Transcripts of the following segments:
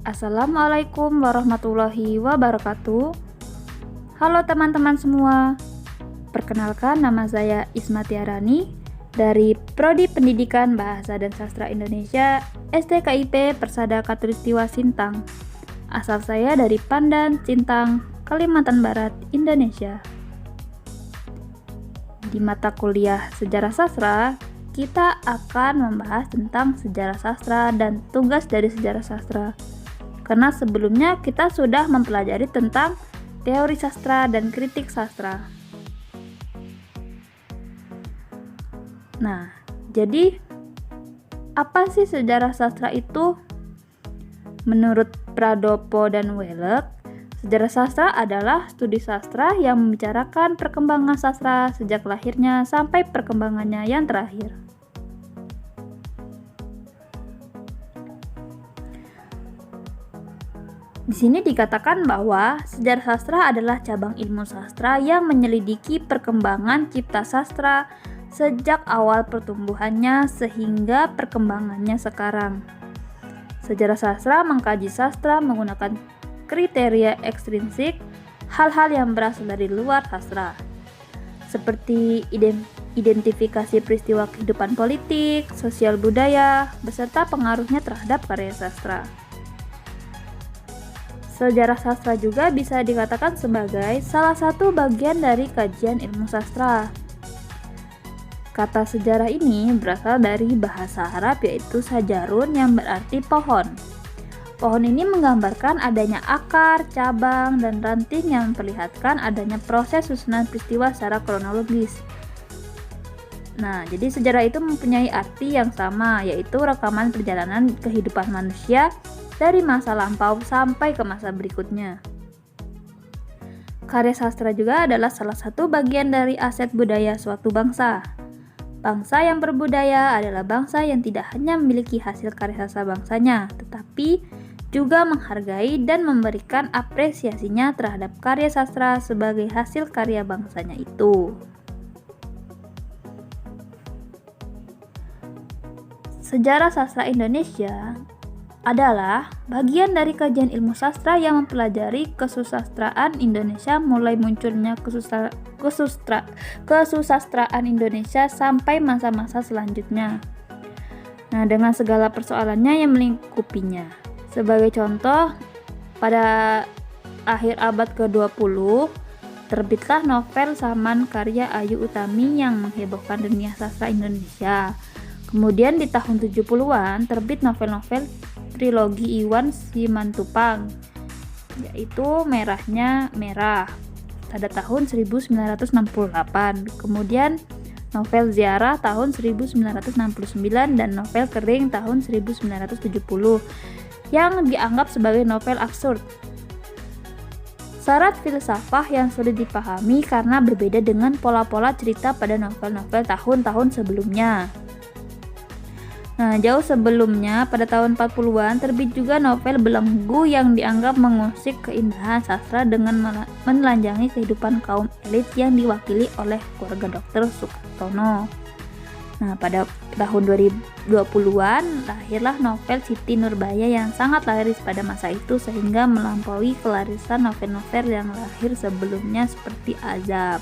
Assalamualaikum warahmatullahi wabarakatuh. Halo teman-teman semua. Perkenalkan, nama saya Isma Tiarani dari Prodi Pendidikan Bahasa dan Sastra Indonesia STKIP Persada Khatulistiwa Sintang. Asal saya dari Pandan, Sintang, Kalimantan Barat, Indonesia. Di mata kuliah Sejarah Sastra, kita akan membahas tentang sejarah sastra dan tugas dari sejarah sastra. Karena sebelumnya kita sudah mempelajari tentang teori sastra dan kritik sastra. Nah, jadi apa sih sejarah sastra itu? Menurut Pradopo dan Welek, sejarah sastra adalah studi sastra yang membicarakan perkembangan sastra sejak lahirnya sampai perkembangannya yang terakhir. Di sini dikatakan bahwa sejarah sastra adalah cabang ilmu sastra yang menyelidiki perkembangan cipta sastra sejak awal pertumbuhannya sehingga perkembangannya sekarang. Sejarah sastra mengkaji sastra menggunakan kriteria ekstrinsik, hal-hal yang berasal dari luar sastra, seperti identifikasi peristiwa kehidupan politik, sosial budaya, beserta pengaruhnya terhadap karya sastra. Sejarah sastra juga bisa dikatakan sebagai salah satu bagian dari kajian ilmu sastra. Kata sejarah ini berasal dari bahasa Arab yaitu sajarun yang berarti pohon. Pohon ini menggambarkan adanya akar, cabang, dan ranting yang memperlihatkan adanya proses susunan peristiwa secara kronologis. Nah, jadi sejarah itu mempunyai arti yang sama, yaitu rekaman perjalanan kehidupan manusia dari masa lampau sampai ke masa berikutnya. Karya sastra juga adalah salah satu bagian dari aset budaya suatu bangsa. Bangsa yang berbudaya adalah bangsa yang tidak hanya memiliki hasil karya sastra bangsanya, tetapi juga menghargai dan memberikan apresiasinya terhadap karya sastra sebagai hasil karya bangsanya itu. Sejarah sastra Indonesia adalah bagian dari kajian ilmu sastra yang mempelajari kesusastraan Indonesia mulai munculnya kesusastraan Indonesia sampai masa-masa selanjutnya. Nah, dengan segala persoalannya yang melingkupinya. Sebagai contoh, pada akhir abad ke-20 terbitlah novel Saman karya Ayu Utami yang menghebohkan dunia sastra Indonesia. Kemudian di tahun 70-an terbit novel-novel trilogi Iwan Simanjuntak, yaitu Merahnya Merah pada tahun 1968. Kemudian novel Ziarah tahun 1969 dan novel Kering tahun 1970 yang dianggap sebagai novel absurd. Syarat filsafah yang sulit dipahami karena berbeda dengan pola-pola cerita pada novel-novel tahun-tahun sebelumnya. Nah, jauh sebelumnya, pada tahun 40-an terbit juga novel Belenggu yang dianggap mengusik keindahan sastra dengan menelanjangi kehidupan kaum elit yang diwakili oleh keluarga Dr. Sukartono. Nah, pada tahun 2020-an lahirlah novel Siti Nurbaya yang sangat laris pada masa itu sehingga melampaui kelarisan novel-novel yang lahir sebelumnya seperti Azab.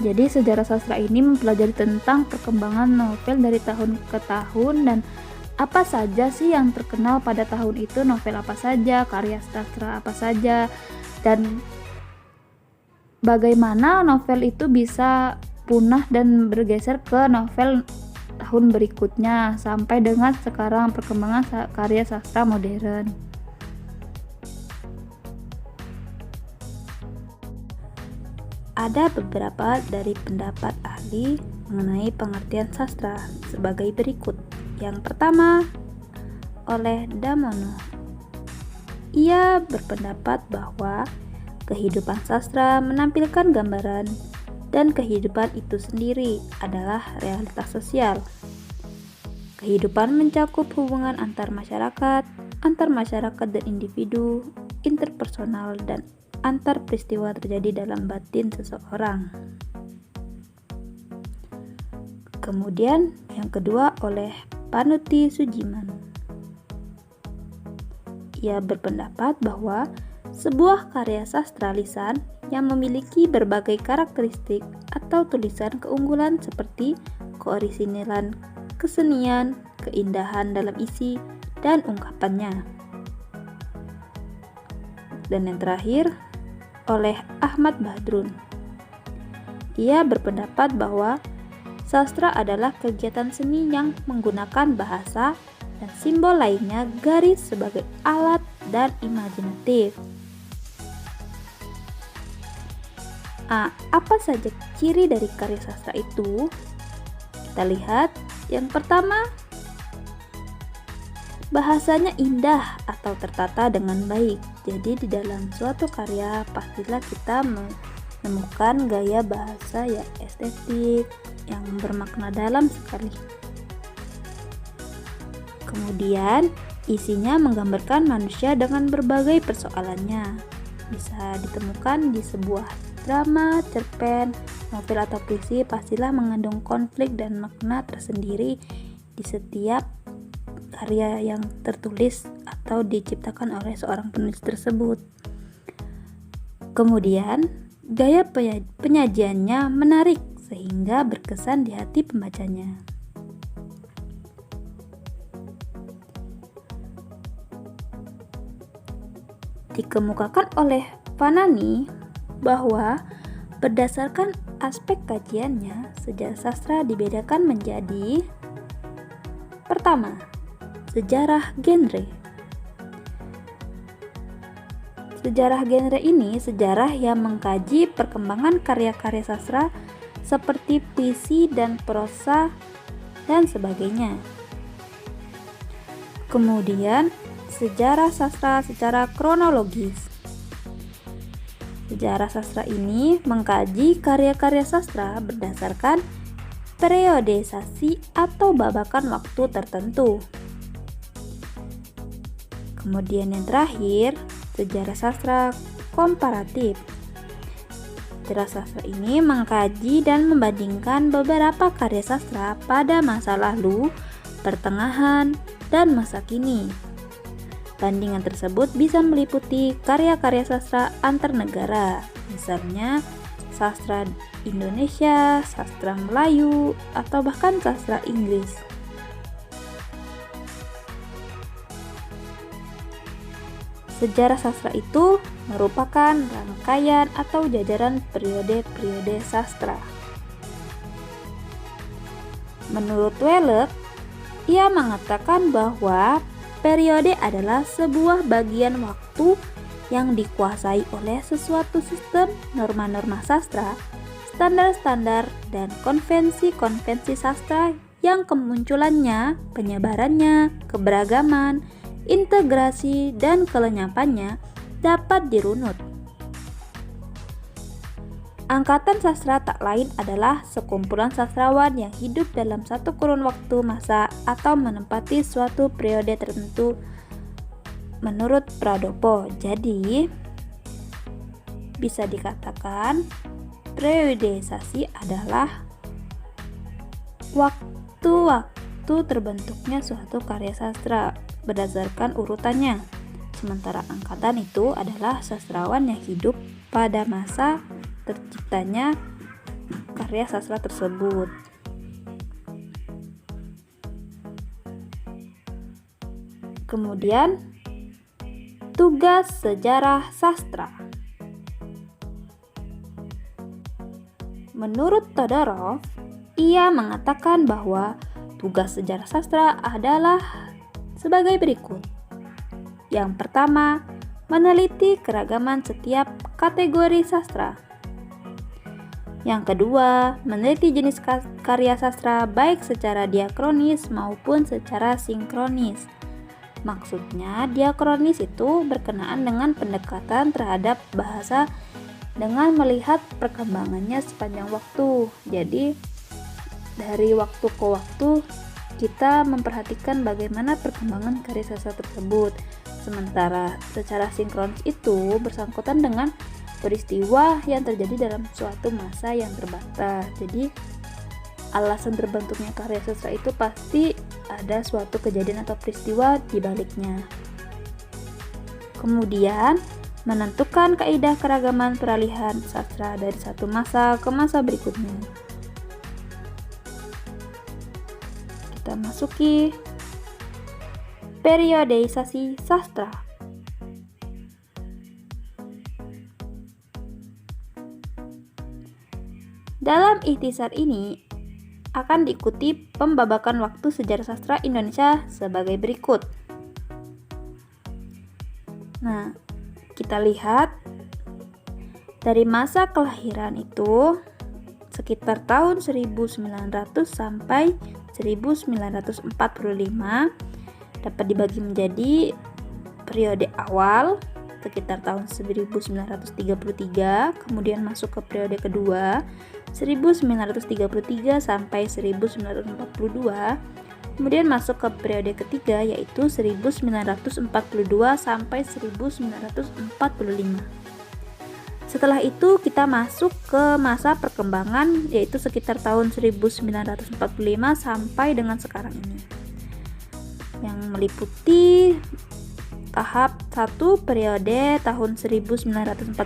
Jadi sejarah sastra ini mempelajari tentang perkembangan novel dari tahun ke tahun dan apa saja sih yang terkenal pada tahun itu, novel apa saja, karya sastra apa saja, dan bagaimana novel itu bisa punah dan bergeser ke novel tahun berikutnya sampai dengan sekarang perkembangan karya sastra modern. Ada beberapa dari pendapat ahli mengenai pengertian sastra sebagai berikut. Yang pertama, oleh Damono. Ia berpendapat bahwa kehidupan sastra menampilkan gambaran dan kehidupan itu sendiri adalah realitas sosial. Kehidupan mencakup hubungan antar masyarakat dan individu, interpersonal, dan antar peristiwa terjadi dalam batin seseorang. Kemudian yang kedua oleh Panuti Sujiman. Ia berpendapat bahwa sebuah karya sastra lisan yang memiliki berbagai karakteristik atau tulisan keunggulan seperti keorisinalan, kesenian, keindahan dalam isi, dan ungkapannya. Dan yang terakhir, oleh Ahmad Badrun. Ia berpendapat bahwa sastra adalah kegiatan seni yang menggunakan bahasa dan simbol lainnya garis sebagai alat dan imajinatif. Apa saja ciri dari karya sastra itu? Kita lihat, yang pertama, bahasanya indah atau tertata dengan baik. Jadi di dalam suatu karya pastilah kita menemukan gaya bahasa yang estetik, yang bermakna dalam sekali. Kemudian, isinya menggambarkan manusia dengan berbagai persoalannya. Bisa ditemukan di sebuah drama, cerpen, novel atau puisi, pastilah mengandung konflik dan makna tersendiri di setiap karya yang tertulis atau diciptakan oleh seorang penulis tersebut. Kemudian, gaya penyajiannya menarik sehingga berkesan di hati pembacanya. Dikemukakan oleh Fanani bahwa berdasarkan aspek kajiannya, sejarah sastra dibedakan menjadi: pertama, sejarah genre. Sejarah genre ini sejarah yang mengkaji perkembangan karya-karya sastra seperti puisi dan prosa dan sebagainya. Kemudian, sejarah sastra secara kronologis. Sejarah sastra ini mengkaji karya-karya sastra berdasarkan periodisasi atau babakan waktu tertentu. Kemudian yang terakhir, sejarah sastra komparatif. Sejarah sastra ini mengkaji dan membandingkan beberapa karya sastra pada masa lalu, pertengahan, dan masa kini. Bandingan tersebut bisa meliputi karya-karya sastra antar negara, misalnya sastra Indonesia, sastra Melayu, atau bahkan sastra Inggris. Sejarah sastra itu merupakan rangkaian atau jajaran periode-periode sastra. Menurut Wellek, ia mengatakan bahwa periode adalah sebuah bagian waktu yang dikuasai oleh sesuatu sistem norma-norma sastra, standar-standar, dan konvensi-konvensi sastra yang kemunculannya, penyebarannya, keberagaman, integrasi, dan kelenyapannya dapat dirunut. Angkatan sastra tak lain adalah sekumpulan sastrawan yang hidup dalam satu kurun waktu masa atau menempati suatu periode tertentu menurut Pradopo. Jadi, bisa dikatakan periodisasi adalah waktu-waktu terbentuknya suatu karya sastra berdasarkan urutannya. Sementara angkatan itu adalah sastrawan yang hidup pada masa terciptanya karya sastra tersebut. Kemudian, tugas sejarah sastra. Menurut Todorov, ia mengatakan bahwa tugas sejarah sastra adalah sebagai berikut. Yang pertama, meneliti keragaman setiap kategori sastra. Yang kedua, meneliti jenis karya sastra baik secara diakronis maupun secara sinkronis. Maksudnya, diakronis itu berkenaan dengan pendekatan terhadap bahasa dengan melihat perkembangannya sepanjang waktu. Jadi, dari waktu ke waktu kita memperhatikan bagaimana perkembangan karya sastra tersebut. Sementara secara sinkronis itu bersangkutan dengan peristiwa yang terjadi dalam suatu masa yang terbatas. Jadi alasan terbentuknya karya sastra itu pasti ada suatu kejadian atau peristiwa di baliknya. Kemudian, menentukan kaidah keragaman peralihan sastra dari satu masa ke masa berikutnya. Kita masuki periodeisasi sastra. Dalam ikhtisar ini akan diikuti pembabakan waktu sejarah sastra Indonesia sebagai berikut. Nah, kita lihat dari masa kelahiran itu sekitar tahun 1900 sampai 1945 dapat dibagi menjadi periode awal sekitar tahun 1933, kemudian masuk ke periode kedua 1933 sampai 1942, kemudian masuk ke periode ketiga yaitu 1942 sampai 1945. Setelah itu kita masuk ke masa perkembangan yaitu sekitar tahun 1945 sampai dengan sekarang ini, yang meliputi tahap 1 periode tahun 1945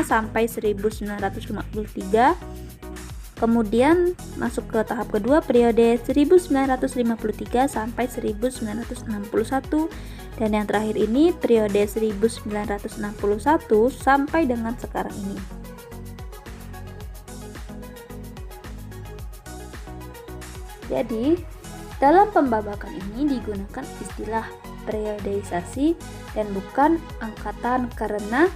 sampai 1953. Kemudian masuk ke tahap kedua periode 1953 sampai 1961, dan yang terakhir ini periode 1961 sampai dengan sekarang ini. Jadi, dalam pembabakan ini digunakan istilah periodeisasi dan bukan angkatan, karena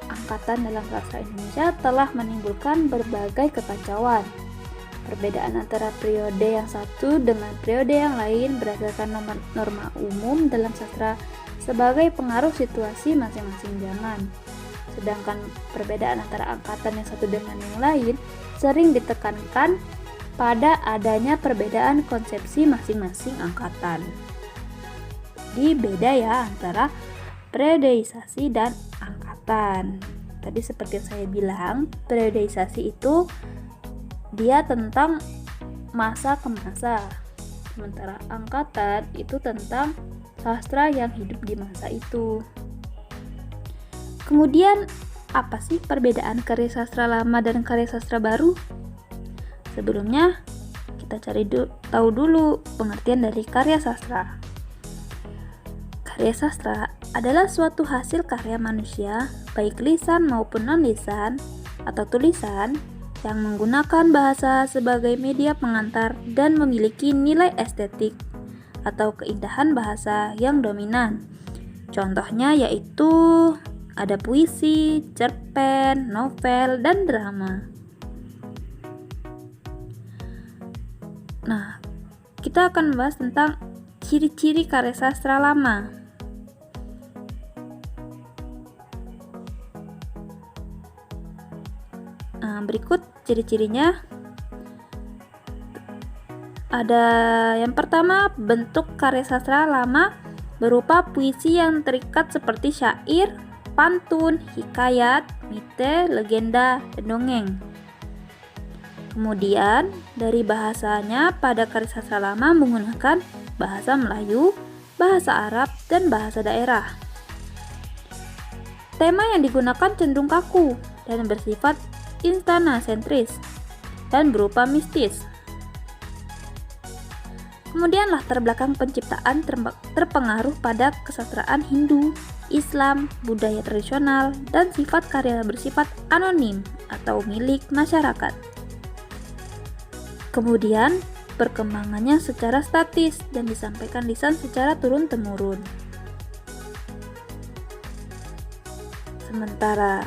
angkatan dalam bahasa Indonesia telah menimbulkan berbagai kekacauan. Perbedaan antara periode yang satu dengan periode yang lain berdasarkan norma umum dalam sastra sebagai pengaruh situasi masing-masing zaman. Sedangkan perbedaan antara angkatan yang satu dengan yang lain sering ditekankan pada adanya perbedaan konsepsi masing-masing angkatan. Jadi beda ya antara periodeisasi dan angkatan. Tadi seperti yang saya bilang, periodeisasi itu dia tentang masa ke masa, sementara angkatan itu tentang sastra yang hidup di masa itu. Kemudian apa sih perbedaan karya sastra lama dan karya sastra baru? Sebelumnya kita cari tahu dulu pengertian dari karya sastra. Karya sastra adalah suatu hasil karya manusia, baik lisan maupun non-lisan atau tulisan, yang menggunakan bahasa sebagai media pengantar dan memiliki nilai estetik atau keindahan bahasa yang dominan. Contohnya yaitu ada puisi, cerpen, novel, dan drama. Nah, kita akan membahas tentang ciri-ciri karya sastra lama. Berikut ciri-cirinya. Ada yang pertama, bentuk karya sastra lama berupa puisi yang terikat seperti syair, pantun, hikayat, mite, legenda, dan dongeng. Kemudian, dari bahasanya pada karya sastra lama menggunakan bahasa Melayu, bahasa Arab, dan bahasa daerah. Tema yang digunakan cenderung kaku dan bersifat instanasentris dan berupa mistis. Kemudian latar belakang penciptaan terpengaruh pada kesastraan Hindu, Islam, budaya tradisional, dan sifat karya bersifat anonim atau milik masyarakat. Kemudian perkembangannya secara statis dan disampaikan lisan secara turun-temurun. Sementara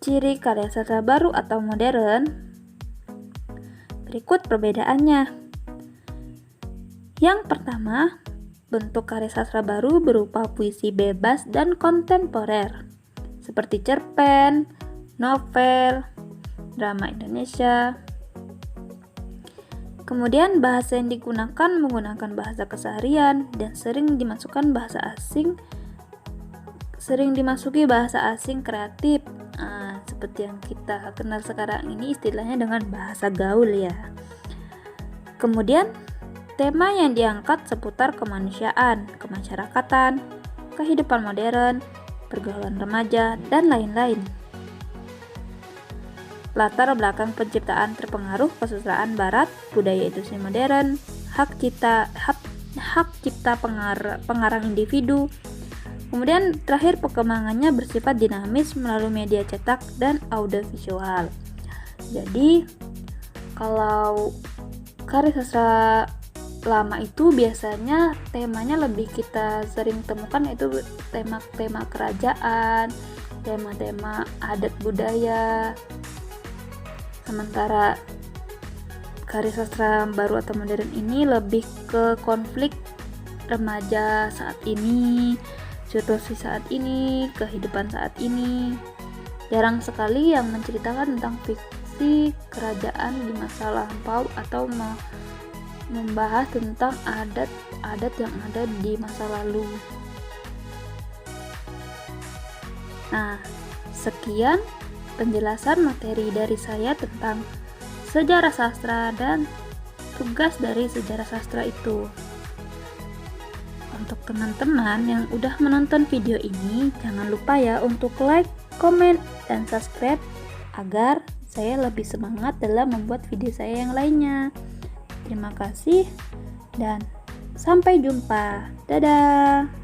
ciri karya sastra baru atau modern, berikut perbedaannya. Yang pertama, bentuk karya sastra baru berupa puisi bebas dan kontemporer, seperti cerpen, novel, drama Indonesia. Kemudian bahasa yang digunakan menggunakan bahasa keseharian dan sering dimasuki bahasa asing kreatif. Seperti yang kita kenal sekarang ini istilahnya dengan bahasa gaul ya. Kemudian tema yang diangkat seputar kemanusiaan, kemasyarakatan, kehidupan modern, pergaulan remaja, dan lain-lain. Latar belakang penciptaan terpengaruh kesusastraan Barat, budaya industri modern, hak cipta pengarang individu. Kemudian terakhir perkembangannya bersifat dinamis melalui media cetak dan audiovisual. Jadi kalau karya sastra lama itu biasanya temanya lebih kita sering temukan, yaitu tema-tema kerajaan, tema-tema adat budaya. Sementara karya sastra baru atau modern ini lebih ke konflik remaja saat ini, situasi saat ini, kehidupan saat ini. Jarang sekali yang menceritakan tentang fiksi kerajaan di masa lampau atau membahas tentang adat-adat yang ada di masa lalu. Nah, sekian penjelasan materi dari saya tentang sejarah sastra dan tugas dari sejarah sastra itu. Untuk teman-teman yang udah menonton video ini, jangan lupa ya untuk like, komen, dan subscribe agar saya lebih semangat dalam membuat video saya yang lainnya. Terima kasih dan sampai jumpa. Dadah.